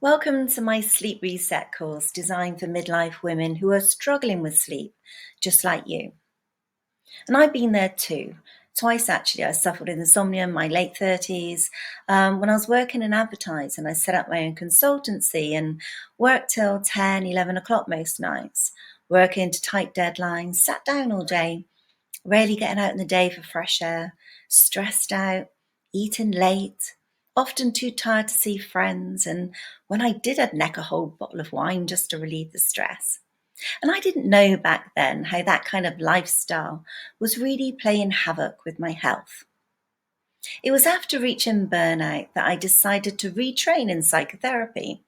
Welcome to my sleep reset course designed for midlife women who are struggling with sleep, just like you. And I've been there too. Twice actually. I suffered with insomnia in my late 30s. When I was working in advertising, I set up my own consultancy and worked till 10, 11 o'clock most nights, working to tight deadlines, sat down all day, rarely getting out in the day for fresh air, stressed out, eating late, often too tired to see friends. And when I did, I'd neck a whole bottle of wine just to relieve the stress. And I didn't know back then how that kind of lifestyle was really playing havoc with my health. It was after reaching burnout that I decided to retrain in psychotherapy.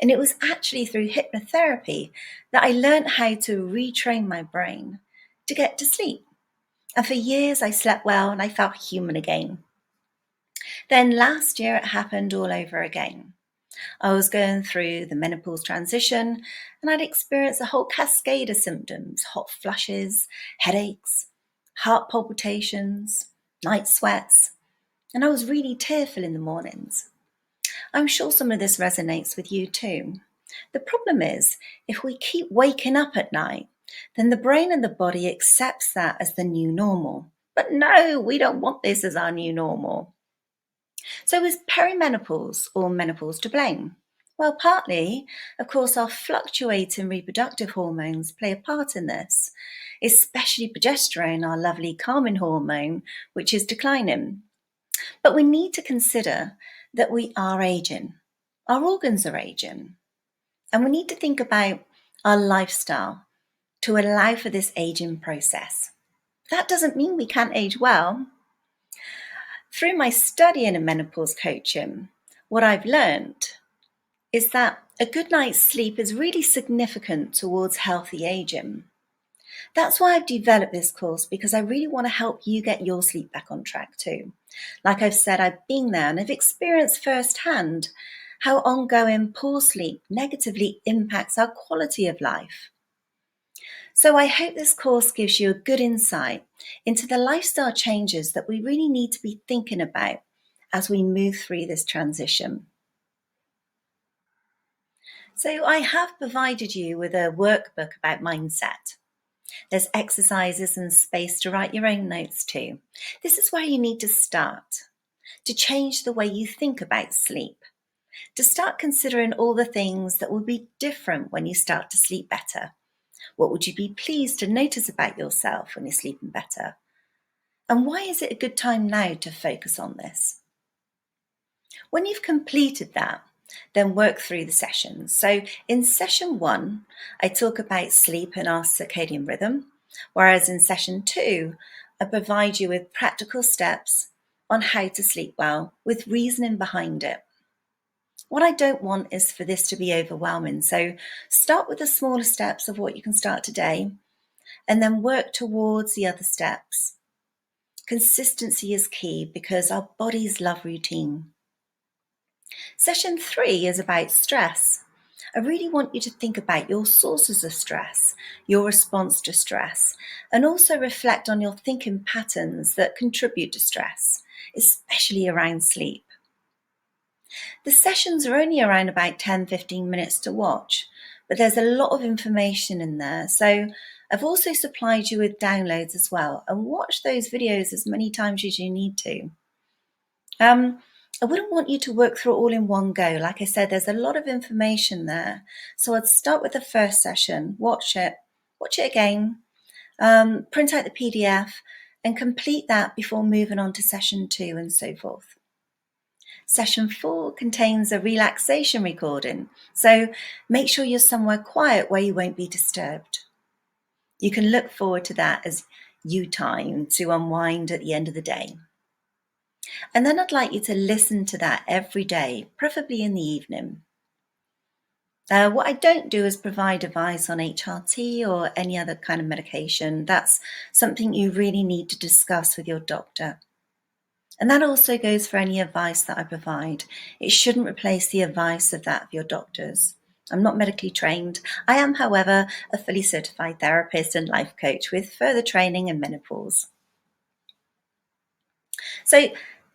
And it was actually through hypnotherapy that I learned how to retrain my brain to get to sleep. And for years, I slept well and I felt human again. Then last year, it happened all over again. I was going through the menopause transition and I'd experienced a whole cascade of symptoms: hot flushes, headaches, heart palpitations, night sweats, and I was really tearful in the mornings. I'm sure some of this resonates with you too. The problem is, if we keep waking up at night, then the brain and the body accepts that as the new normal. But no, we don't want this as our new normal. So is perimenopause or menopause to blame? Well, partly, of course, our fluctuating reproductive hormones play a part in this, especially progesterone, our lovely calming hormone, which is declining. But we need to consider that we are aging. Our organs are aging. And we need to think about our lifestyle to allow for this aging process. That doesn't mean we can't age well. Through my studying in menopause coaching, what I've learned is that a good night's sleep is really significant towards healthy aging. That's why I've developed this course, because I really want to help you get your sleep back on track too. Like I've said, I've been there and I've experienced firsthand how ongoing poor sleep negatively impacts our quality of life. So I hope this course gives you a good insight into the lifestyle changes that we really need to be thinking about as we move through this transition. So I have provided you with a workbook about mindset. There's exercises and space to write your own notes too. This is where you need to start, to change the way you think about sleep, to start considering all the things that will be different when you start to sleep better. What would you be pleased to notice about yourself when you're sleeping better? And why is it a good time now to focus on this? When you've completed that, then work through the sessions. So in session 1, I talk about sleep and our circadian rhythm, whereas in session 2, I provide you with practical steps on how to sleep well with reasoning behind it. What I don't want is for this to be overwhelming. So start with the smaller steps of what you can start today and then work towards the other steps. Consistency is key because our bodies love routine. Session 3 is about stress. I really want you to think about your sources of stress, your response to stress, and also reflect on your thinking patterns that contribute to stress, especially around sleep. The sessions are only around about 10-15 minutes to watch, but there's a lot of information in there. So I've also supplied you with downloads as well, and watch those videos as many times as you need to. I wouldn't want you to work through it all in one go. Like I said, there's a lot of information there. So I'd start with the first session, watch it again, print out the PDF and complete that before moving on to session 2 and so forth. Session 4 contains a relaxation recording, so make sure you're somewhere quiet where you won't be disturbed. You can look forward to that as you time to unwind at the end of the day. And then I'd like you to listen to that every day, preferably in the evening. What I don't do is provide advice on HRT or any other kind of medication. That's something you really need to discuss with your doctor. And that also goes for any advice that I provide. It shouldn't replace the advice of that of your doctors. I'm not medically trained. I am, however, a fully certified therapist and life coach with further training in menopause. So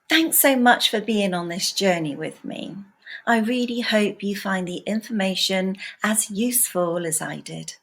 thanks so much for being on this journey with me. I really hope you find the information as useful as I did.